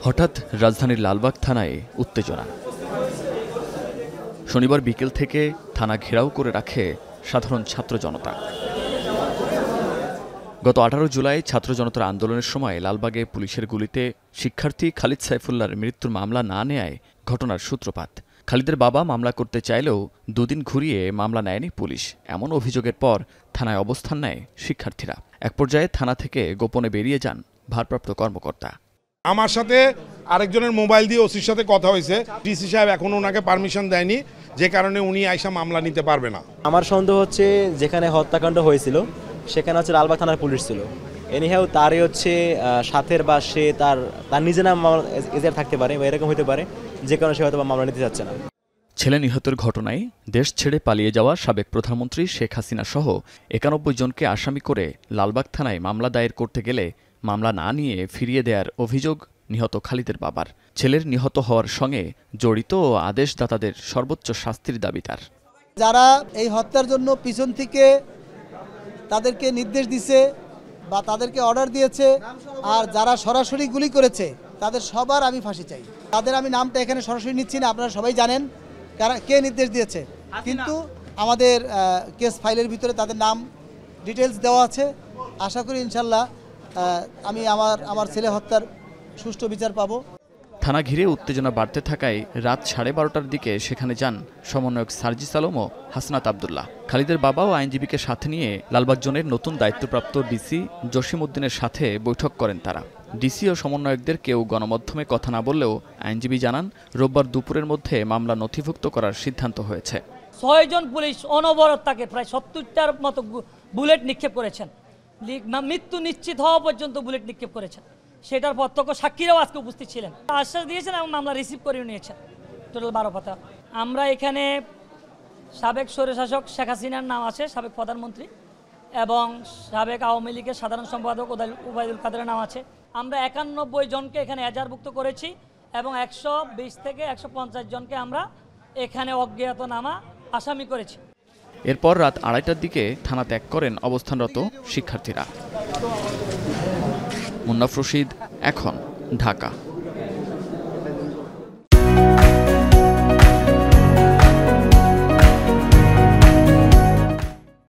হঠাৎ রাজধানীর লালবাগ থানায় উত্তেজনা। শনিবার বিকেল থেকে থানা ঘেরাও করে রাখে সাধারণ ছাত্র জনতা। গত 18 জুলাই ছাত্র জনতার আন্দোলনের সময় লালবাগে পুলিশের গুলিতে শিক্ষার্থী খালিদ সাইফুল্লাহর মৃত্যুর মামলা না নেয়ায় ঘটনার সূত্রপাত। খালিদের বাবা মামলা করতে চাইলেও দুদিন ঘুরিয়ে মামলা নেয়নি পুলিশ। এমন অভিযোগের পর থানায় অবস্থান নেয় শিক্ষার্থীরা। এক পর্যায়ে থানা থেকে গোপনে বেরিয়ে যান ভারপ্রাপ্ত কর্মকর্তা। আমার সাথে আরেকজনের মোবাইল দিয়ে ওসির সাথে কথা হয়েছে। ডিসি সাহেব এখনো ওনাকে পারমিশন দেয়নি, যে কারণে উনি আইসা মামলা নিতে পারবে না। আমার সন্দেহ হচ্ছে যেখানে হত্যাকাণ্ড হয়েছিল সেখানে হচ্ছে লালবাগ থানার পুলিশ ছিল। এনিহাও তারই হচ্ছে সাথের বা সে তার নিজে নাম এজার থাকতে পারে বা এরকম হতে পারে, যে কারণে সে হয়তো মামলা নিতে চাচ্ছে না। ছেলে নিহতের ঘটনায় দেশ ছেড়ে পালিয়ে যাওয়া সাবেক প্রধানমন্ত্রী শেখ হাসিনা সহ 91 জনকে আসামি করে লালবাগ থানায় মামলা দায়ের করতে গেলে মামলা না নিয়ে ফিরিয়ে দেওয়ার অভিযোগ নিহত খালিদের বাবার। ছেলের নিহত হওয়ার সঙ্গে জড়িত ও আদেশদাতাদের সর্বোচ্চ শাস্তির দাবি তার। যারা এই হত্যার জন্য পিছন থেকে তাদেরকে নির্দেশ দিছে বা তাদেরকে অর্ডার দিয়েছে, আর যারা সরাসরি গুলি করেছে তাদের সবার আমি ফাঁসি চাই। তাদের আমি নামটা এখানে সরাসরি নিচ্ছি না, আপনারা সবাই জানেন কে নির্দেশ দিয়েছে, কিন্তু আমাদের কেস ফাইলের ভিতরে তাদের নাম ডিটেলস দেওয়া আছে। আশা করি ইনশাল্লাহ আমি আমার ছেলে হত্যার সুষ্ঠু বিচার পাবো। থানা ঘিরে উত্তেজনা বাড়তে থাকায় রাত 12:30টার দিকে সেখানে যান সমন্বয়ক সার্জিস আলম ও হাসনাত আবদুল্লাহ। খালিদের বাবা ও আইনজীবীকে সাথে নিয়ে লালবাগ জোনের নতুন দায়িত্বপ্রাপ্ত ডিসি জসিম উদ্দিনের সাথে বৈঠক করেন তারা। ডিসি ও সমন্বয়কদের কেউ গণমাধ্যমে কথা না বললেও আইনজীবী জানান রোববার দুপুরের মধ্যে মামলা নথিভুক্ত করার সিদ্ধান্ত হয়েছে। 6 জন পুলিশ অনবরত তাকে প্রায় 70টার মতো বুলেট নিক্ষেপ করেছেন। মৃত্যু নিশ্চিত হওয়া পর্যন্ত বুলেট নিক্ষেপ করেছেন। সেটার প্রত্যক্ষ সাক্ষীরাও আজকে উপস্থিত ছিলেন, আশ্বাস দিয়েছেন এবং মামলা রিসিভ করে নিয়েছেন। টোটাল 12 পাতা। আমরা এখানে সাবেক স্বৈরশাসক শেখ হাসিনার নাম আছে, সাবেক প্রধানমন্ত্রী, এবং সাবেক আওয়ামী লীগের সাধারণ সম্পাদক ওবায়দুল কাদেরের নাম আছে। আমরা 91 জনকে এখানে এজাহারভুক্ত করেছি এবং 120 থেকে 150 জনকে আমরা এখানে অজ্ঞাতনামা আসামি করেছি। এরপর রাত 2:30টার দিকে থানা ত্যাগ করেন অবস্থানরত শিক্ষার্থীরা। মুন্নাফ রশিদ, এখন, ঢাকা।